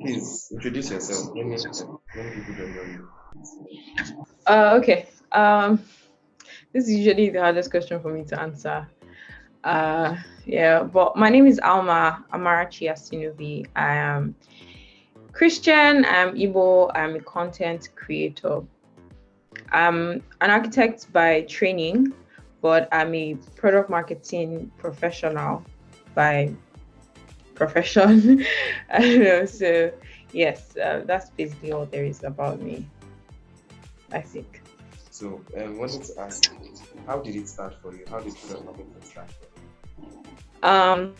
Please introduce yourself. Many people don't know you. Okay. This is usually the hardest question for me to answer. Yeah, but my name is Alma Asinobi. I am Christian. I'm Igbo. I'm a content creator. I'm an architect by training, but I'm a product marketing professional by profession. I don't know. So yes, that's basically all there is about me, I think. So, wanted to ask, how did it start for you? How did product marketing start for Um,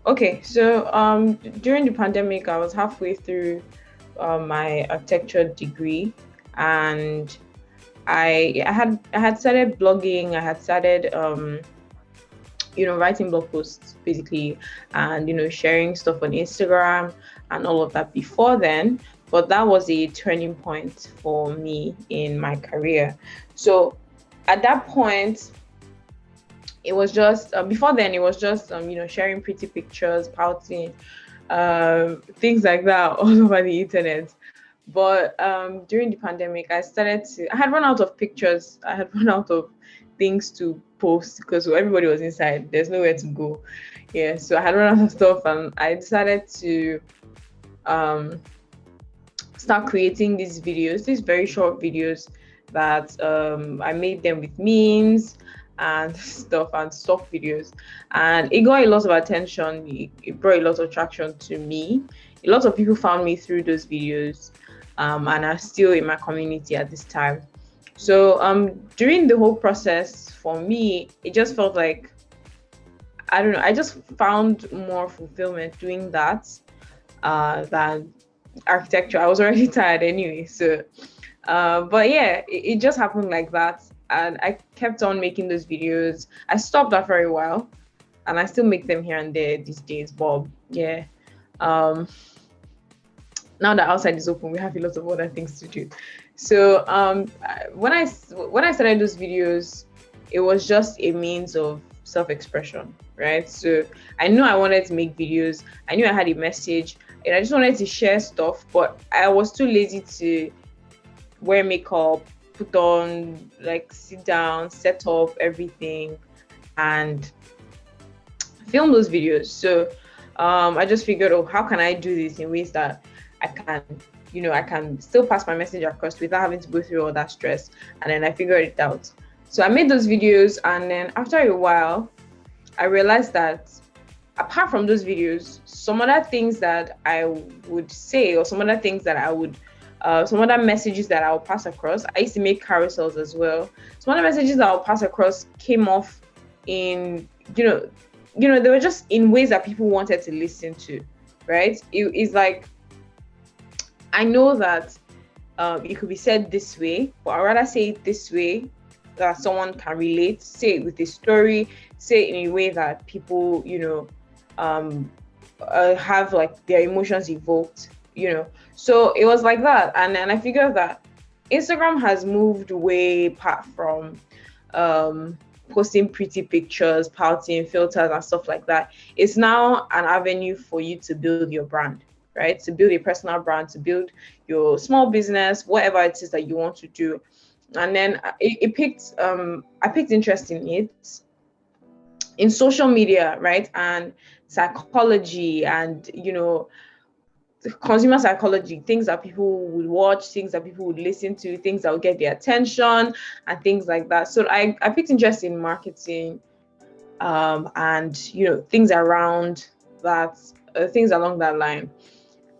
Okay, so during the pandemic, I was halfway through my architecture degree, and I had started blogging. I had started writing blog posts basically, and sharing stuff on Instagram and all of that before then. But that was a turning point for me in my career. So at that point, it was just before then it was just sharing pretty pictures, pouting, things like that all over the internet. But during the pandemic, I had run out of pictures. I had run out of things to post because everybody was inside. There's nowhere to go. Yeah, so I had run out of stuff, and I decided to um, start creating these very short videos that I made them with memes and stuff and stock videos, and it got a lot of attention. It brought a lot of traction to me. A lot of people found me through those videos, and are still in my community at this time. So during the whole process, for me, it just felt like, I don't know, I just found more fulfillment doing that than architecture. I was already tired anyway. So, but yeah, it just happened like that. And I kept on making those videos. I stopped after a while, and I still make them here and there these days. But yeah, um, now that outside is open, we have a lot of other things to do. So when I started those videos, it was just a means of self-expression, right? So I knew I wanted to make videos. I knew I had a message, and I just wanted to share stuff. But I was too lazy to wear makeup, put on, like, sit down, set up everything, and film those videos. So I just figured, oh, how can I do this in ways that I can, I can still pass my message across without having to go through all that stress. And then I figured it out. So I made those videos, and then after a while, I realized that apart from those videos, some other things that I would say, or some other things that I would, some other messages that I'll pass across. I used to make carousels as well. Some other messages that I'll pass across came off in, they were just in ways that people wanted to listen to, right? It's like, I know that it could be said this way, but I'd rather say it this way that someone can relate, say it with a story, say it in a way that people, um, have like their emotions evoked. So it was like that. And then I figured that Instagram has moved way apart from posting pretty pictures, pouting, filters, and stuff like that. It's now an avenue for you to build your brand, right? To build a personal brand, to build your small business, whatever it is that you want to do. And then I picked interest in it, in social media, right? And psychology, and consumer psychology, things that people would watch, things that people would listen to, things that would get their attention, and things like that. So I picked interest in marketing, and things around that, things along that line.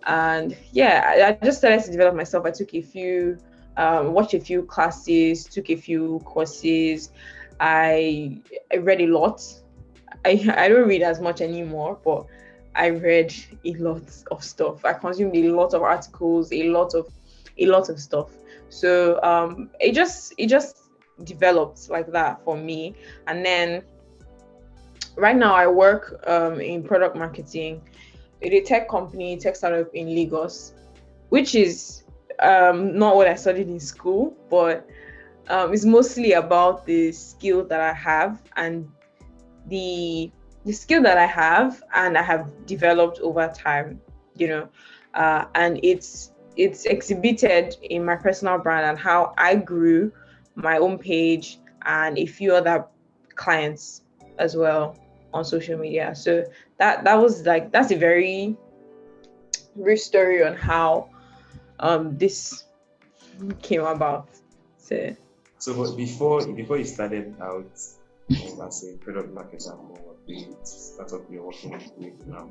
And yeah, I just started to develop myself. I took a few, watched a few classes, took a few courses. I read a lot. I don't read as much anymore, but I read a lot of stuff. I consumed a lot of articles, a lot of stuff. So it just developed like that for me. And then right now I work in product marketing with a tech company, tech startup in Lagos, which is not what I studied in school, but it's mostly about the skill that I have, and the skill that I have and I have developed over time. you know, and it's exhibited in my personal brand and how I grew my own page and a few other clients as well on social media. So that was like, that's a very brief story on how this came about. So But before you started out as a product marketer for the startup you're working with now,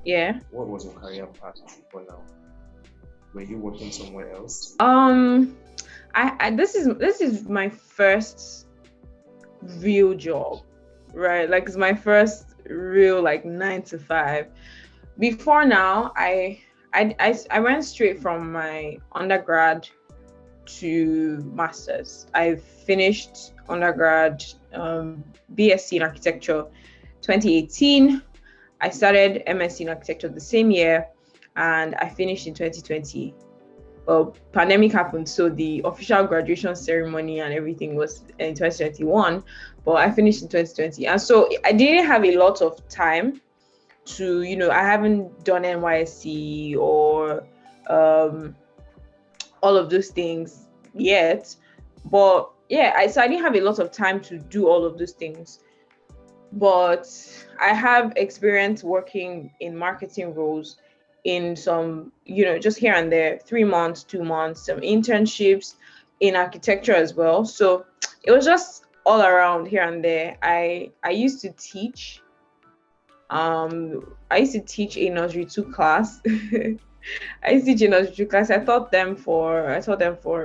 yeah. what was your career path for now? Were you working somewhere else? I this is my first real job, right? Like it's my first real like 9 to 5. Before now, I went straight from my undergrad to masters. I finished undergrad, BSc in architecture 2018. I started MSc in architecture the same year, and I finished in 2020. Well, pandemic happened, so the official graduation ceremony and everything was in 2021, but I finished in 2020. And so I didn't have a lot of time to, I haven't done NYSC or all of those things yet. But yeah, so I didn't have a lot of time to do all of those things. But I have experience working in marketing roles in some, just here and there, 3 months, 2 months, some internships in architecture as well. So it was just all around here and there. I used to teach. I used to teach a nursery 2 class. I used to teach a nursery 2 class. I taught them for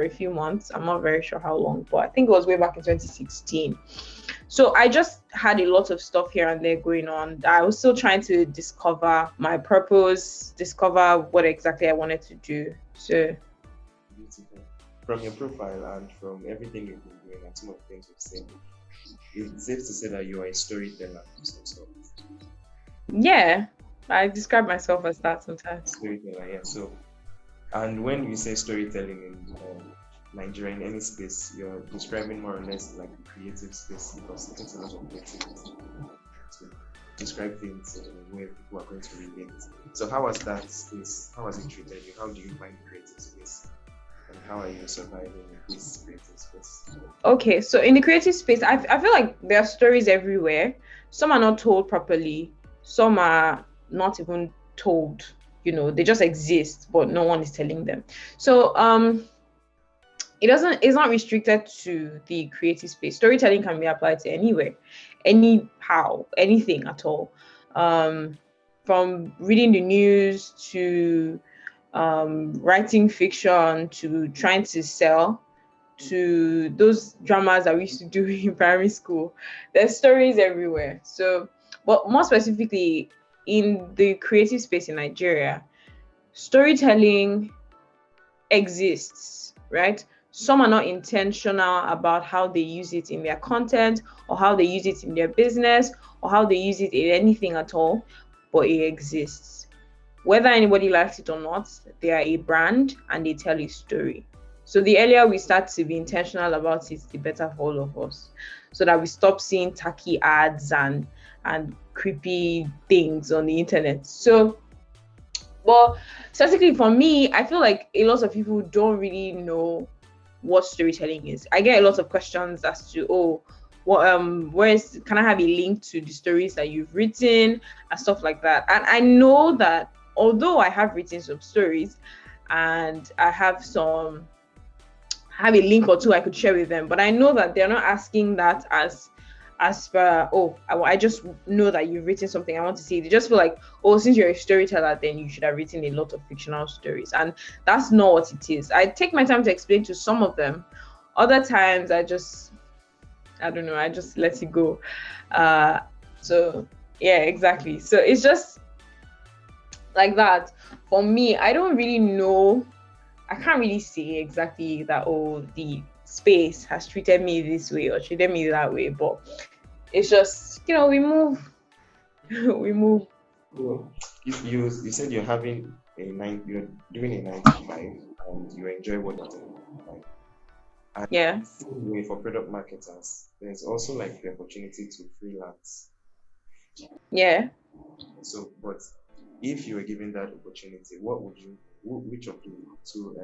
a few months. I'm not very sure how long, but I think it was way back in 2016. So I just had a lot of stuff here and there going on. I was still trying to discover my purpose, discover what exactly I wanted to do. So Beautiful. From your profile and from everything you've been doing and some of the things you've said, it's safe to say that you are a storyteller of some sort. yeah, I describe myself as that sometimes. Storyteller, yeah. So, and when you say storytelling in Nigeria in any space, you're describing more or less like the creative space because it takes a lot of creativity to describe things in a way people are going to relate. So, how was that space? How was it treated you? How do you find the creative space? And how are you surviving in this creative space? Okay, so in the creative space, I feel like there are stories everywhere. Some are not told properly, some are not even told, they just exist, but no one is telling them. So it's not restricted to the creative space. Storytelling can be applied to anywhere, anyhow, anything at all. From reading the news to writing fiction to trying to sell to those dramas that we used to do in primary school. There's stories everywhere. So, but more specifically in the creative space in Nigeria, storytelling exists, right? Some are not intentional about how they use it in their content or how they use it in their business or how they use it in anything at all, but it exists. Whether anybody likes it or not, they are a brand and they tell a story. So the earlier we start to be intentional about it, the better for all of us. So that we stop seeing tacky ads and creepy things on the internet. So, but specifically for me, I feel like a lot of people don't really know what storytelling is. I get a lot of questions as to, can I have a link to the stories that you've written and stuff like that. And I know that although I have written some stories and I have a link or two I could share with them, but I know that they're not asking that as per, I just know that you've written something, I want to see it. They just feel like, since you're a storyteller, then you should have written a lot of fictional stories. And that's not what it is. I take my time to explain to some of them. Other times I don't know, I just let it go. So yeah, exactly. So it's just like that. For me, I don't really know. I can't really say exactly that, the space has treated me this way or treated me that way, but it's just, we move. We move. Well, you said you're doing a 9 to 5 and you enjoy what you're doing. And Yeah. anyway, for product marketers, there's also like the opportunity to freelance. Yeah. So, but If you were given that opportunity, which of the two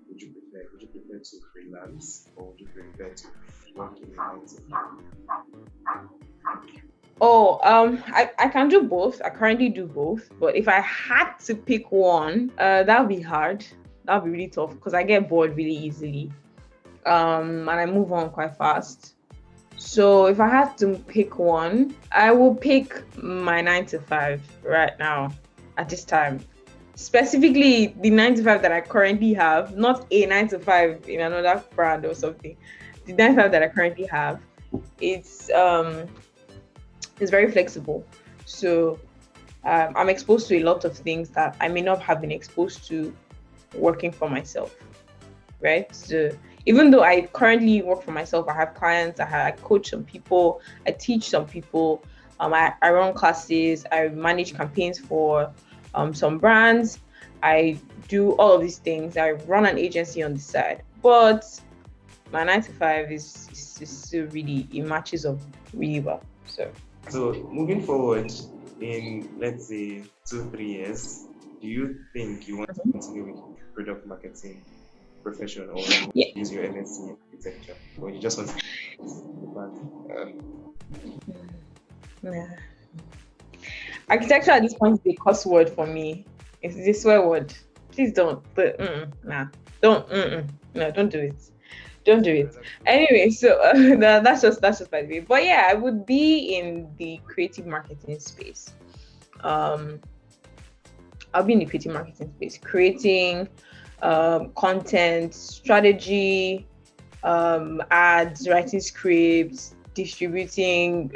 would you prefer? Would you prefer to freelance, or would you prefer to work in a 9 to 5? Oh, I can do both. I currently do both. But if I had to pick one, that would be hard. That would be really tough because I get bored really easily. And I move on quite fast. So if I had to pick one, I will pick my 9 to 5 right now at this time. Specifically, the 9 to 5 that I currently have, not a 9 to 5 in another brand or something. The 9 to 5 that I currently have, it's very flexible. So I'm exposed to a lot of things that I may not have been exposed to working for myself, right? So even though I currently work for myself, I have clients, I coach some people, I teach some people, I run classes, I manage campaigns for some brands, I do all of these things. I run an agency on the side, but my 9 to 5 is still really, it matches up really well. So moving forward, in let's say 2 3 years, do you think you want to continue with product marketing profession, or you want Yeah. to use your MSc in architecture, or you just want to Yeah. Architecture at this point is a cuss word for me. It's a swear word. Please don't. But nah, don't. No, don't do it. Don't do it. Anyway, so that's just by the way. But yeah, I would be in the creative marketing space. I'll be in the creative marketing space, creating content, strategy, ads, writing scripts, distributing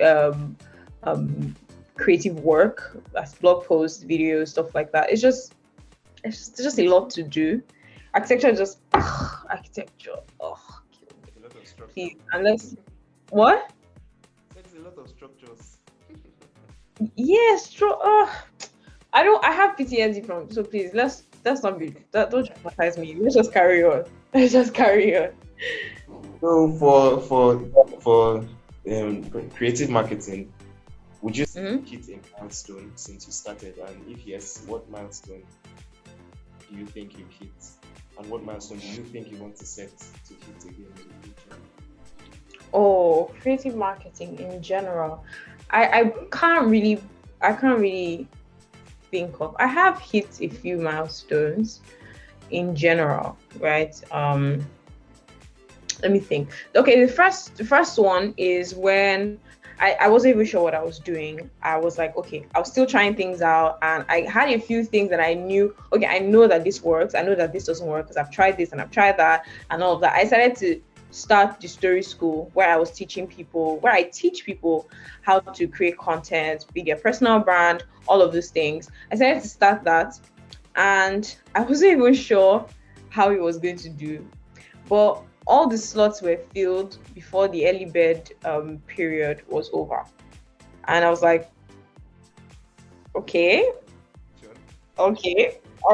creative work, as blog posts, videos, stuff like that. It's just a lot to do. Architecture is just architecture. Oh, a lot of structure. please, unless what? There's a lot of structures. Yes, true. I have PTSD from. So please, let's not be that. Don't traumatize me. Let's just carry on. Let's just carry on. So for creative marketing, would you hit a milestone since you started? And if yes, what milestone do you think you hit? And what milestone do you think you want to set to hit again in the future? Oh, creative marketing in general. I can't really think of. I have hit a few milestones in general, right? Let me think. Okay, the first one is when I wasn't even sure what I was doing. I was like, okay, I was still trying things out, and I had a few things that I knew, okay, I know that this works, I know that this doesn't work because I've tried this and I've tried that and all of that. I decided to start the story school where I teach people how to create content, be their personal brand, all of those things. I decided to start that, and I wasn't even sure how it was going to do. But all the slots were filled before the early bird period was over. And I was like, okay, all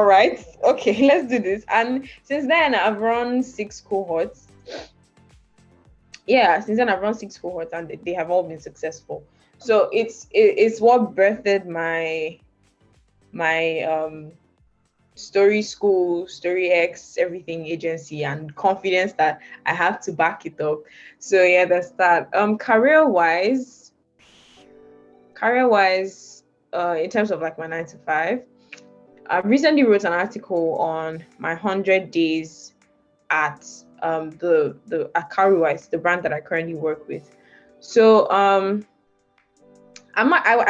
right, okay, let's do this. And since then, I've run 6 cohorts. Yeah, since then I've run 6 cohorts, and they have all been successful. So it's what birthed my story school, story X, everything agency, and confidence that I have to back it up. So yeah, that's that. Career wise, in terms of like my 9 to 5, I recently wrote an article on my 100 days at at Cowrywise, the brand that I currently work with. So I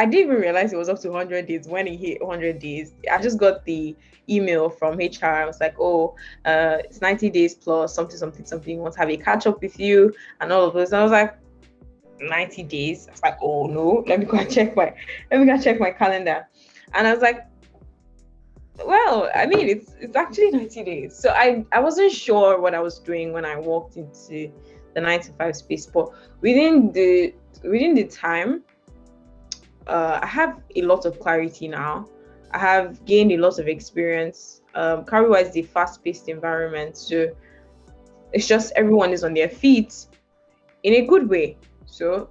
didn't even realize it was up to 100 days when it hit 100 days. I just got the email from HR. I was like, oh, it's 90 days plus something. Want to have a catch up with you and all of those. And I was like, 90 days. I was like, oh no, let me go check my calendar. And I was like, well, I mean, it's actually 90 days. So I wasn't sure what I was doing when I walked into the 9 to 5 space, but within the time, I have a lot of clarity now. I have gained a lot of experience. Cowrywise is a fast-paced environment, so it's just everyone is on their feet in a good way. So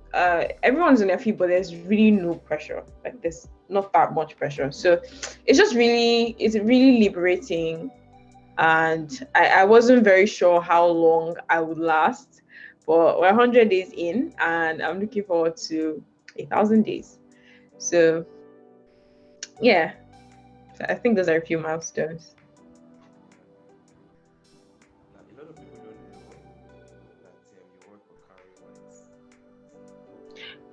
everyone's on their feet, but there's really no pressure. Like there's not that much pressure. So it's really liberating. And I wasn't very sure how long I would last, but we're 100 days in, and I'm looking forward to 1,000 days. So yeah, so I think those are a few milestones. Now, a lot of people don't know that you work for Cowrywise.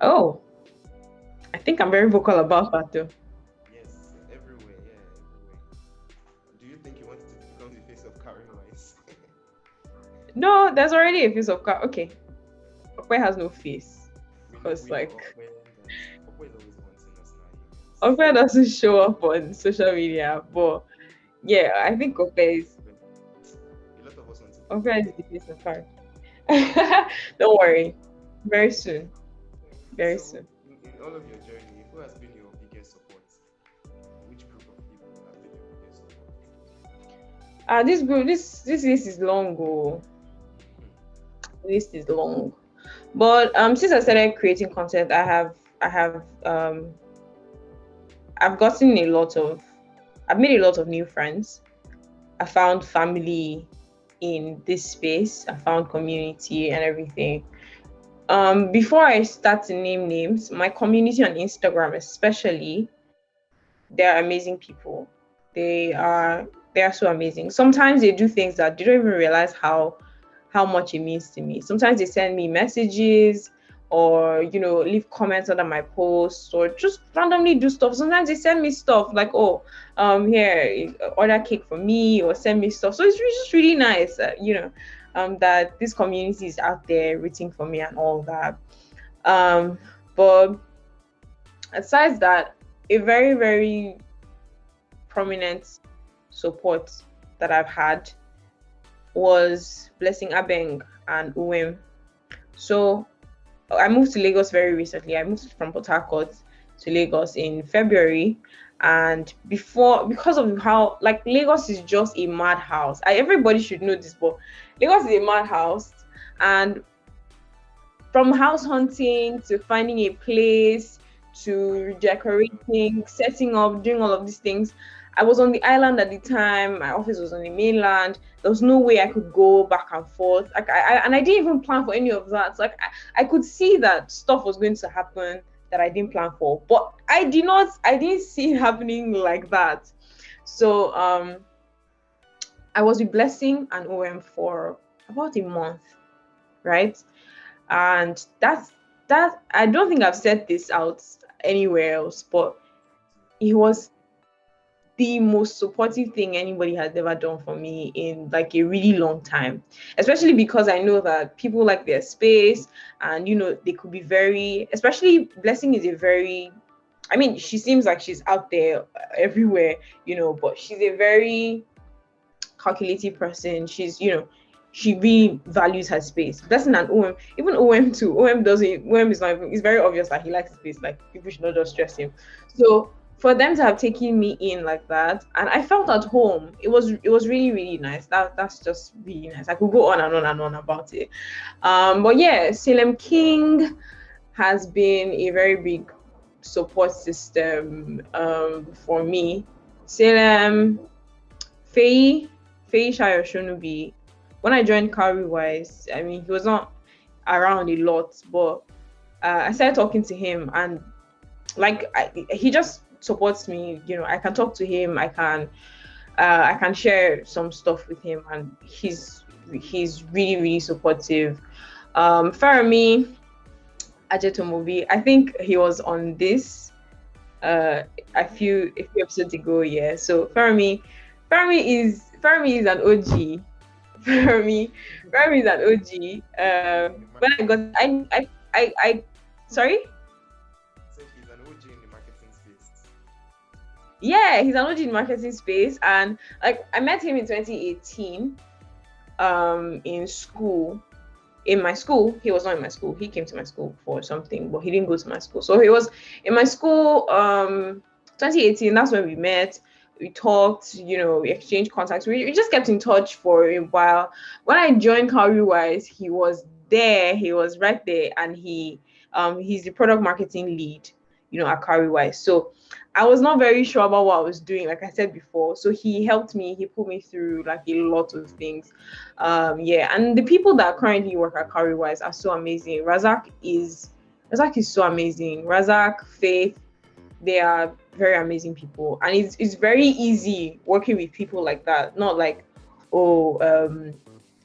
Oh, I think I'm very vocal about that too. Yes, everywhere, yeah, everywhere. Do you think you wanted to become the face of Cowrywise? No, there's already a face of car. Okay, Okwe has no face. Because we know like Okwe, that Okwe is always wanting us now events. Okwe doesn't show up on social media, but yeah, I think Okwe is But a lot of us want to be Okwe is Okwe. the face of car. Don't worry, very soon, very So, soon. in all of your journey, who has been your biggest support? Which group of people have been your biggest support? This group, this list is long. Oh, list is long. But since I started creating content, I've gotten a lot of I've made a lot of new friends. I found family in this space. I found community and everything. Before I start to name names, my community on Instagram especially, they're amazing people. They are they are so amazing. Sometimes they do things that they don't even realize how much it means to me. Sometimes they send me messages or leave comments under my posts or just randomly do stuff. Sometimes they send me stuff like, oh, here, order cake for me or send me stuff. So it's just really nice, that this community is out there rooting for me and all that. But aside that, a very, very prominent support that I've had was Blessing Abeng and Uwem. So I moved to Lagos very recently. I moved from Port Harcourt to Lagos in February. And because of how like Lagos is just a madhouse. Everybody should know this, but Lagos is a madhouse. And from house hunting to finding a place to decorating, setting up, doing all of these things. I was on the island at the time. My office was on the mainland. There was no way I could go back and forth. Like and I didn't even plan for any of that. So, like I could see that stuff was going to happen that I didn't plan for, but I didn't see it happening like that. So I was with Blessing and OM for about a month, right? And that I don't think I've said this out anywhere else, but he was the most supportive thing anybody has ever done for me in like a really long time, especially because I know that people like their space and they could be very, especially Blessing is a very, I mean, she seems like she's out there everywhere, but she's a very calculative person. She really values her space. Blessing and OM, even OM too. OM doesn't. OM is not even. It's very obvious that he likes space. Like people should not just stress him. So for them to have taken me in like that, and I felt at home. It was really really nice. That's just really nice. I could go on and on and on about it. But yeah, Salem King has been a very big support system for me. Salem, Faye Shayoshonubi. When I joined Cowrywise, I mean, he was not around a lot, but I started talking to him, and like he just supports me. I can talk to him. I can share some stuff with him, and he's really really supportive. Farami Ajetomobi, I think he was on this a few episodes ago. Yeah, so Farami is an OG. Remy is an OG. When I got, I sorry. So he's an OG in the marketing space. Yeah, he's an OG in marketing space, and like I met him in 2018, in school. In my school, he was not in my school. He came to my school for something, but he didn't go to my school. So he was in my school. 2018. That's when we met. We talked, we exchanged contacts. We just kept in touch for a while. When I joined Cowrywise, he was there. He was right there, and he's the product marketing lead. at Cowrywise. So I was not very sure about what I was doing, like I said before. So he helped me, he put me through like a lot of things. Yeah, and the people that currently work at Cowrywise are so amazing. Razak is so amazing. Razak, Faith, they are very amazing people. And it's very easy working with people like that. Not like, oh,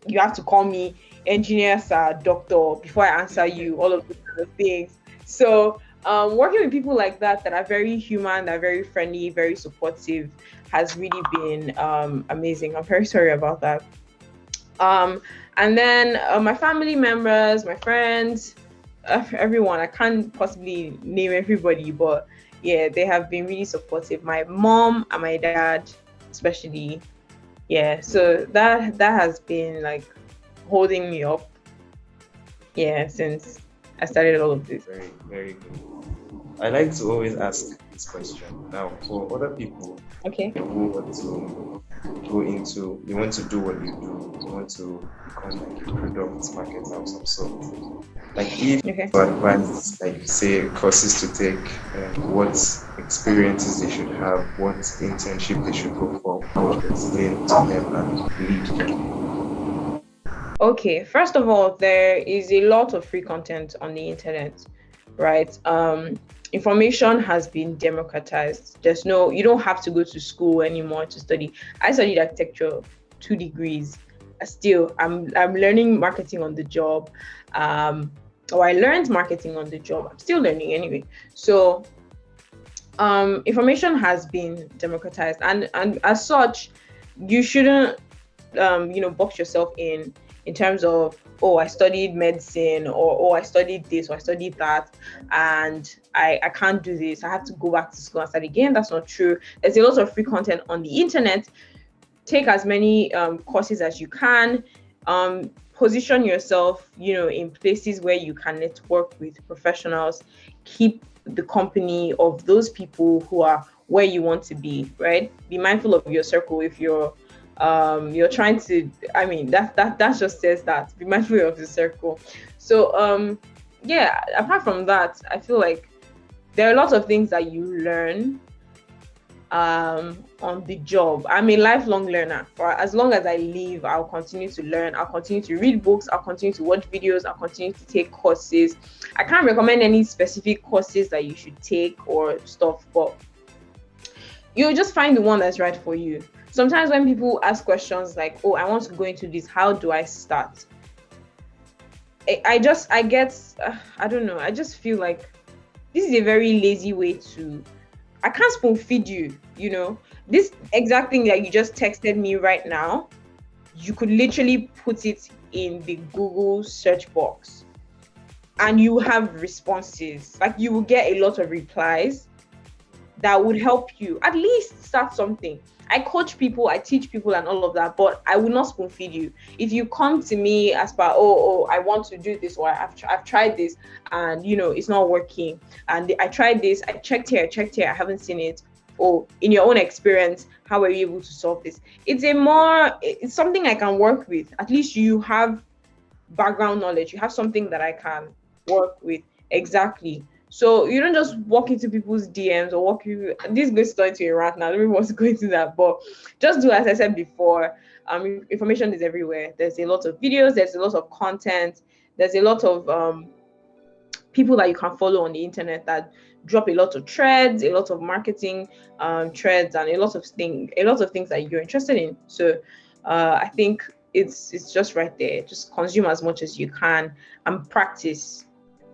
you have to call me engineer, sir, doctor before I answer you, all of those kind of things. So working with people like that are very human, that are very friendly, very supportive, has really been amazing. I'm very sorry about that. And then my family members, my friends, everyone. I can't possibly name everybody, but yeah, they have been really supportive. My mom and my dad, especially. Yeah, so that has been like holding me up. Yeah, since I started all of this. Very, very good. I like to always ask this question. Now, for other people Okay. who want to go into, they want to do what you do, they want to become like a product marketer of some sort. Like if Okay. you advise, like say, courses to take, what experiences they should have, what internship they should go for, how to explain to them and lead them. Okay, first of all, there is a lot of free content on the internet, right? Information has been democratized. You don't have to go to school anymore to study. I studied architecture, 2 degrees. Still, I'm learning marketing on the job. Or I learned marketing on the job. I'm still learning anyway. So information has been democratized, and as such, you shouldn't box yourself in terms of, oh, I studied medicine, or oh, I studied this, or I studied that, and I can't do this. I have to go back to school and study again. That's not true. There's a lot of free content on the internet. Take as many courses as you can. Position yourself, in places where you can network with professionals. Keep the company of those people who are where you want to be, right? Be mindful of your circle. If you're trying to, that just says that, be mindful of the circle. So yeah, apart from that, I feel like there are lots of things that you learn on the job. I'm a lifelong learner. For as long as I live, I'll continue to learn. I'll continue to read books. I'll continue to watch videos. I'll continue to take courses. I can't recommend any specific courses that you should take or stuff, but you'll just find the one that's right for you. Sometimes when people ask questions like, oh, I want to go into this, how do I start? I don't know. I just feel like this is a very lazy way to, I can't spoon feed you, This exact thing that you just texted me right now, you could literally put it in the Google search box and you have responses. Like, you will get a lot of replies that would help you at least start something. I coach people, I teach people and all of that, but I will not spoon feed you. If you come to me as per, oh, I want to do this, or I've tried this and it's not working, and I tried this, I checked here, I haven't seen it, or in your own experience, how were you able to solve this? It's something I can work with. At least you have background knowledge, you have something that I can work with. Exactly. So you don't just walk into people's DMs or this goes into a rant now. Nobody wants to go into that, but just do as I said before. Information is everywhere. There's a lot of videos, there's a lot of content, there's a lot of people that you can follow on the internet that drop a lot of threads, a lot of marketing threads, and a lot of things that you're interested in. So I think it's just right there. Just consume as much as you can and practice.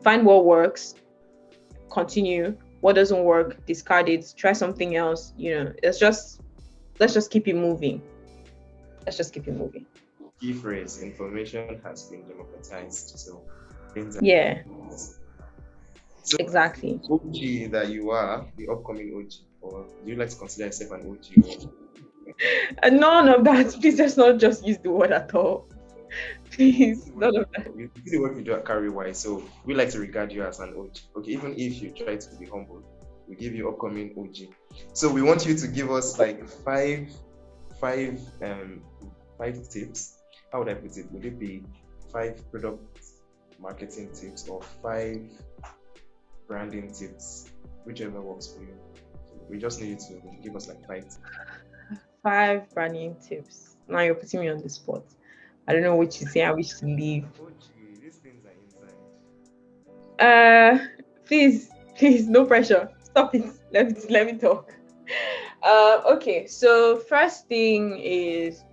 Find what works. Continue. What doesn't work, discard it. Try something else. Let's just keep it moving. Key phrase: information has been democratized. So things are, Yeah. So Exactly. OG that you are, the upcoming OG, or do you like to consider yourself an OG? And none of that. Please, let's not just use the word at all. Please, none of that. You see the work you do at Cowrywise, so we like to regard you as an OG. Okay, even if you try to be humble, we give you upcoming OG. So we want you to give us like five tips. How would I put it? Would it be 5 product marketing tips or 5 branding tips whichever works for you. So we just need you to give us like 5 tips. 5 branding tips. Now you're putting me on the spot. I don't know which to say and which to leave. Oh gee, these things are inside. Uh, please, no pressure. Stop it. Let me talk. Okay. So first thing is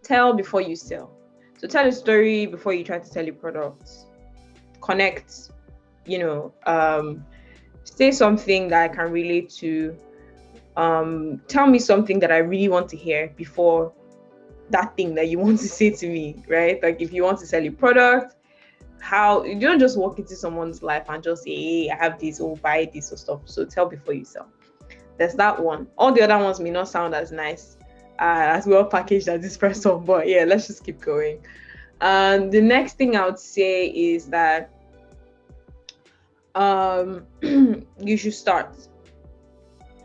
tell before you sell. So tell a story before you try to sell your product. Connect. You know, say something that I can relate to. Tell me something that I really want to hear before that thing that you want to say to me, right? Like if you want to sell your product, how you don't just walk into someone's life and just say, hey, I have this or buy this or stuff. So tell before you sell. There's that one. All the other ones may not sound as nice, as well packaged as this first one, but yeah, let's just keep going. And the next thing I would say is that you should start.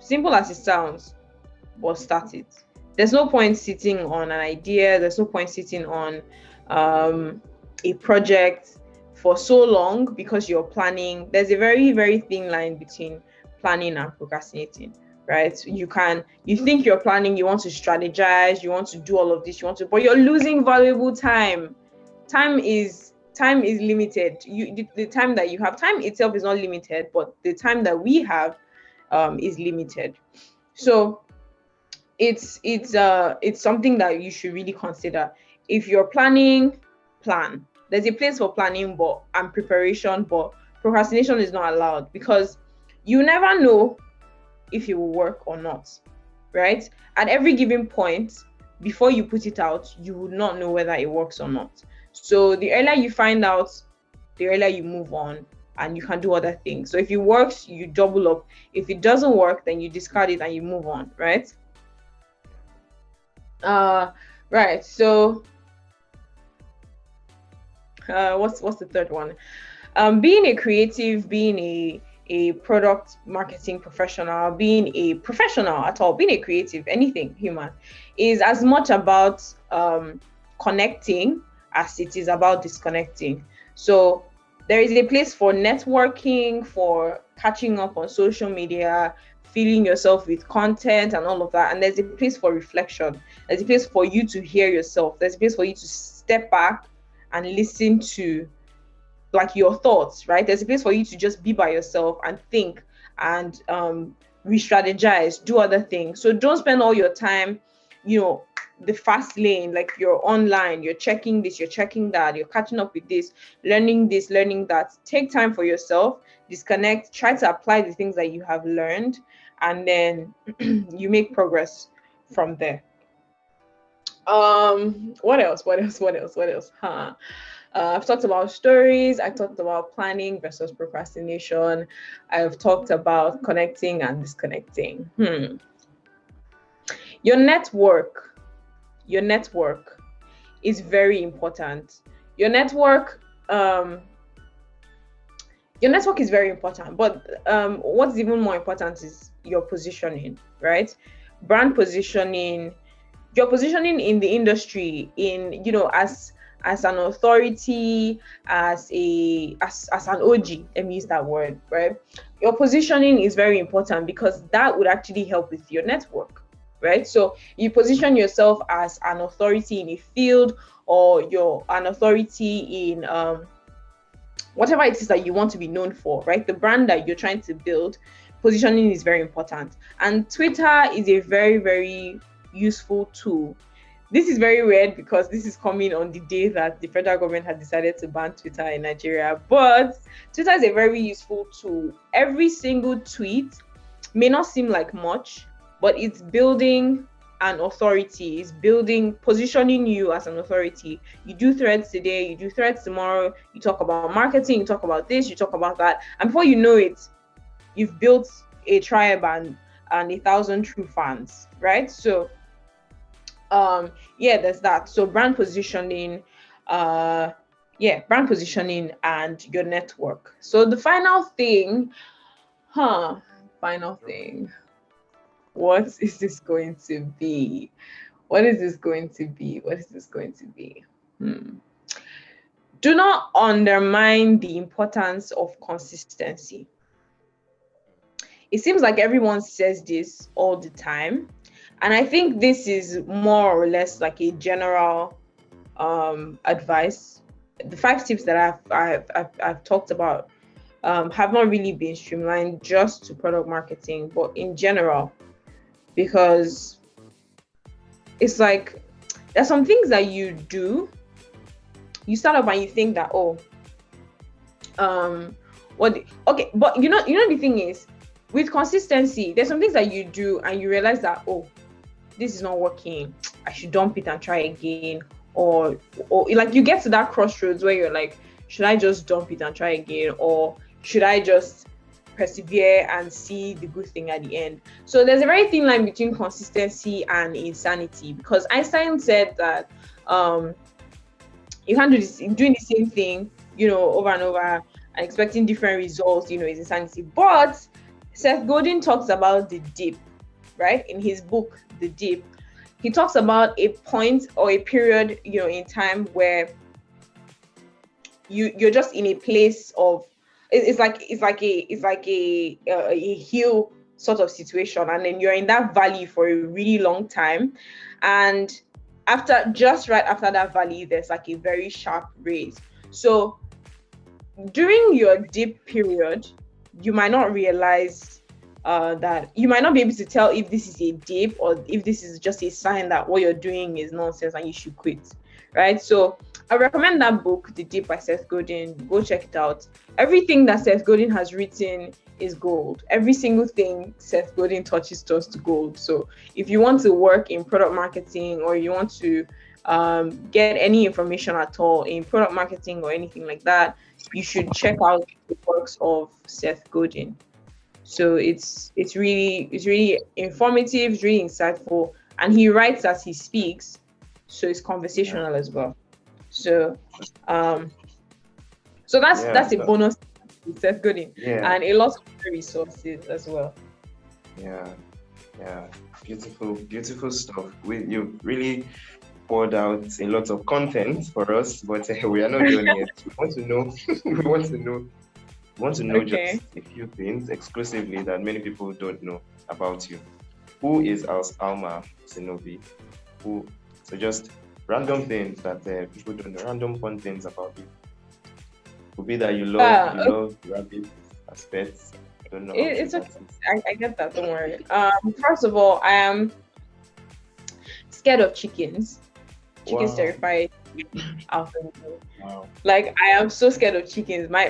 Simple as it sounds, but start it. There's no point sitting on an idea. There's no point sitting on a project for so long because you're planning. There's a very, very thin line between planning and procrastinating, right? You think you're planning, you want to strategize, you want to do all of this, but you're losing valuable time. Time is limited. The time that you have, time itself is not limited, but the time that we have is limited. So it's something that you should really consider. If you're planning, plan. There's a place for planning and preparation, but procrastination is not allowed because you never know if it will work or not, right? At every given point, before you put it out, you would not know whether it works or not. So the earlier you find out, the earlier you move on and you can do other things. So if it works, you double up. If it doesn't work, then you discard it and you move on, right? Right. So what's the third one? Being a creative, being a product marketing professional, being a professional at all, being a creative, anything human, is as much about connecting as it is about disconnecting. So there is a place for networking, for catching up on social media, filling yourself with content and all of that. And there's a place for reflection. There's a place for you to hear yourself. There's a place for you to step back and listen to like your thoughts, right? There's a place for you to just be by yourself and think and re-strategize, do other things. So don't spend all your time, the fast lane, like you're online, you're checking this, you're checking that, you're catching up with this, learning that. Take time for yourself, disconnect, try to apply the things that you have learned, and then you make progress from there. What else? I've talked about stories. I talked about planning versus procrastination. I've talked about connecting and disconnecting. Your network is very important. Your network is very important, but what's even more important is your positioning, right? Brand positioning, your positioning in the industry, as an authority, as an OG, let me use that word, right? Your positioning is very important because that would actually help with your network, right? So you position yourself as an authority in a field, or you're an authority in whatever it is that you want to be known for, right? The brand that you're trying to build, positioning is very important. And Twitter is a very, very useful tool. This is very weird because this is coming on the day that the federal government had decided to ban Twitter in Nigeria. But Twitter is a very useful tool. Every single tweet may not seem like much, but it's building an authority, it's positioning you as an authority. You do threads today, you do threads tomorrow, you talk about marketing, you talk about this, you talk about that. And before you know it, you've built a tribe and 1,000 true fans, right? So there's that. So brand positioning and your network. So the final thing, what is this going to be? Do not undermine the importance of consistency. it seems like everyone says this all the time. And I think this is more or less like a general advice. The 5 tips that I've talked about have not really been streamlined just to product marketing, but in general, because it's like there's some things that you do, you start up and you think that, oh, okay, but you know the thing is, with consistency, there's some things that you do and you realize that, oh, this is not working, I should dump it and try again, or like you get to that crossroads where you're like, should I just dump it and try again, or should I just persevere and see the good thing at the end? So there's a very thin line between consistency and insanity, because Einstein said that you can't do this, doing the same thing, over and over and expecting different results, is insanity. But Seth Godin talks about the dip, right? In his book, The Dip, he talks about a point or a period, in time where you're just in a place of, it's like a hill sort of situation, and then you're in that valley for a really long time, and right after that valley, there's like a very sharp raise. So during your dip period, you might not realize that you might not be able to tell if this is a dip or if this is just a sign that what you're doing is nonsense and you should quit, right? So I recommend that book, The Dip by Seth Godin. Go check it out. Everything that Seth Godin has written is gold. Every single thing Seth Godin touches turns to gold. So if you want to work in product marketing, or you want to get any information at all in product marketing or anything like that, you should check out the works of Seth Godin. So it's really informative, it's really insightful, and he writes as he speaks, so it's conversational as well. So that's a bonus with Seth Godin, and a lot of resources as well. Yeah, beautiful stuff. You really poured out a lot of content for us, but we are not done yet. We want to know just a few things exclusively that many people don't know about you. Who is Alma Asinobi? So just random things that people don't know, random fun things about you. Could be that you love rabbits as pets. I don't know. It's okay. I get that. Don't worry. First of all, I am scared of chickens. Chickens terrify me. Wow. Like, I am so scared of chickens. My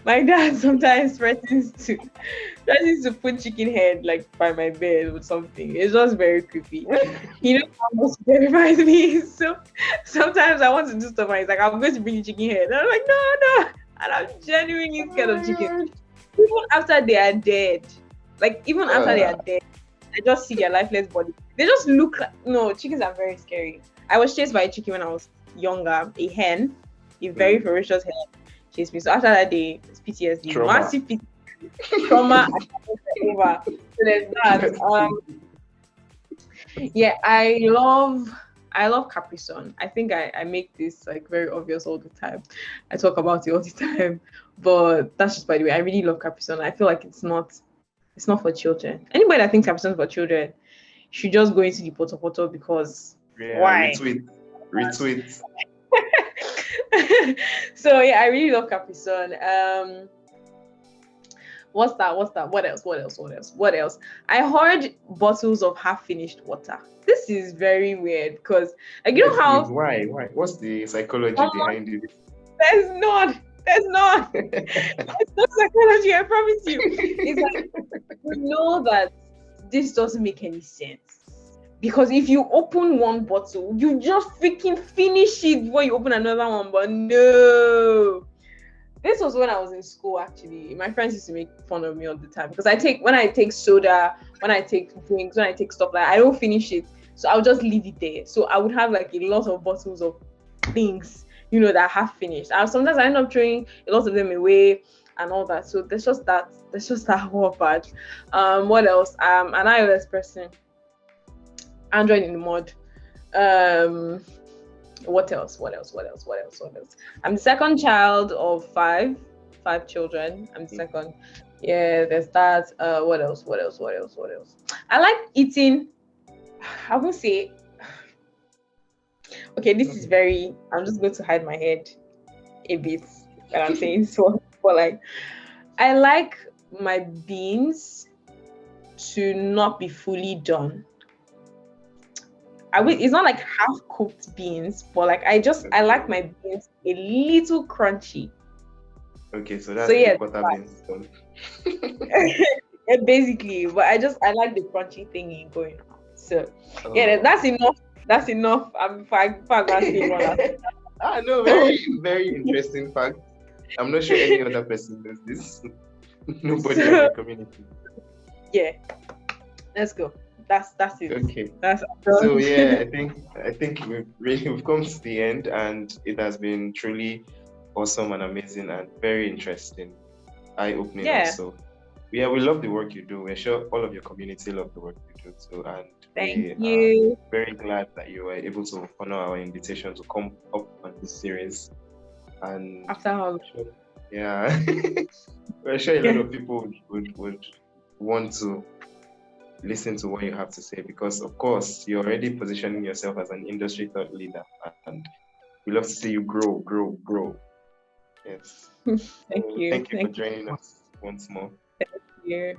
dad sometimes threatens to put chicken head like by my bed or something. It's just very creepy. He knows how much it terrifies me. So sometimes I want to do stuff and he's like, I'm going to bring you chicken head. And I'm like, no. And I'm genuinely scared of chickens. Even after they are dead. I just see their lifeless body. They just look like, no, chickens are very scary. I was chased by a chicken when I was younger, a hen, a very ferocious hen chased me. So after that day, it's PTSD, massive PTSD, trauma. Over. So there's that. I love Capri Sun. I think I make this like very obvious all the time. I talk about it all the time, but that's just by the way. I really love Capri Sun. I feel like it's not for children. Anybody that thinks Capri Sun is for children should just go into the poto because why? Retweet. So I really love Capri Sun. What's that? What else? I heard bottles of half-finished water. This is very weird because how why? What's the psychology behind it? There's not. It's not psychology, I promise you. It's like, you know that this doesn't make any sense. Because if you open one bottle, you just freaking finish it before you open another one. But no. This was when I was in school, actually. My friends used to make fun of me all the time. Because when I take soda, when I take drinks, when I take stuff like that, I don't finish it. So I'll just leave it there. So I would have like a lot of bottles of things, that are half finished. Sometimes I end up throwing a lot of them away and all that. So there's just that whole part. What else? An iOS person. Android in the mud. What else? I'm the second child of five children. I'm the second. Yeah, there's that. What else? What else? What else? What else? I like eating. I won't say. Okay, this is Okay. very. I'm just going to hide my head a bit when I'm saying so. But like, I like my beans to not be fully done. Hmm. It's not like half cooked beans, but like I like Okay. my beans a little crunchy. Okay, so So that's three yeah, quarter beans done. yeah, basically. But I like the crunchy thingy going on. So yeah, Oh. that's enough. That's enough. If I go and say one last. Ah, no, very, very interesting fact. I'm not sure any other person knows this. Nobody on So your community. yeah, let's go. That's it. Okay. That's So done. yeah, I think we've come to the end, and it has been truly awesome and amazing and very interesting, eye-opening Yeah. also. Yeah, we love the work you do. We're sure all of your community love the work you do too, and Thank we are you. very glad that you were able to honor our invitation to come up on this series. And After how long? sure, yeah, we're sure a lot Yeah. of people would want to listen to what you have to say because, of course, you're already positioning yourself as an industry thought leader, and we love to see you grow, grow, grow. Yes. Thank So you. thank you for Thank you. joining us once more. Yeah.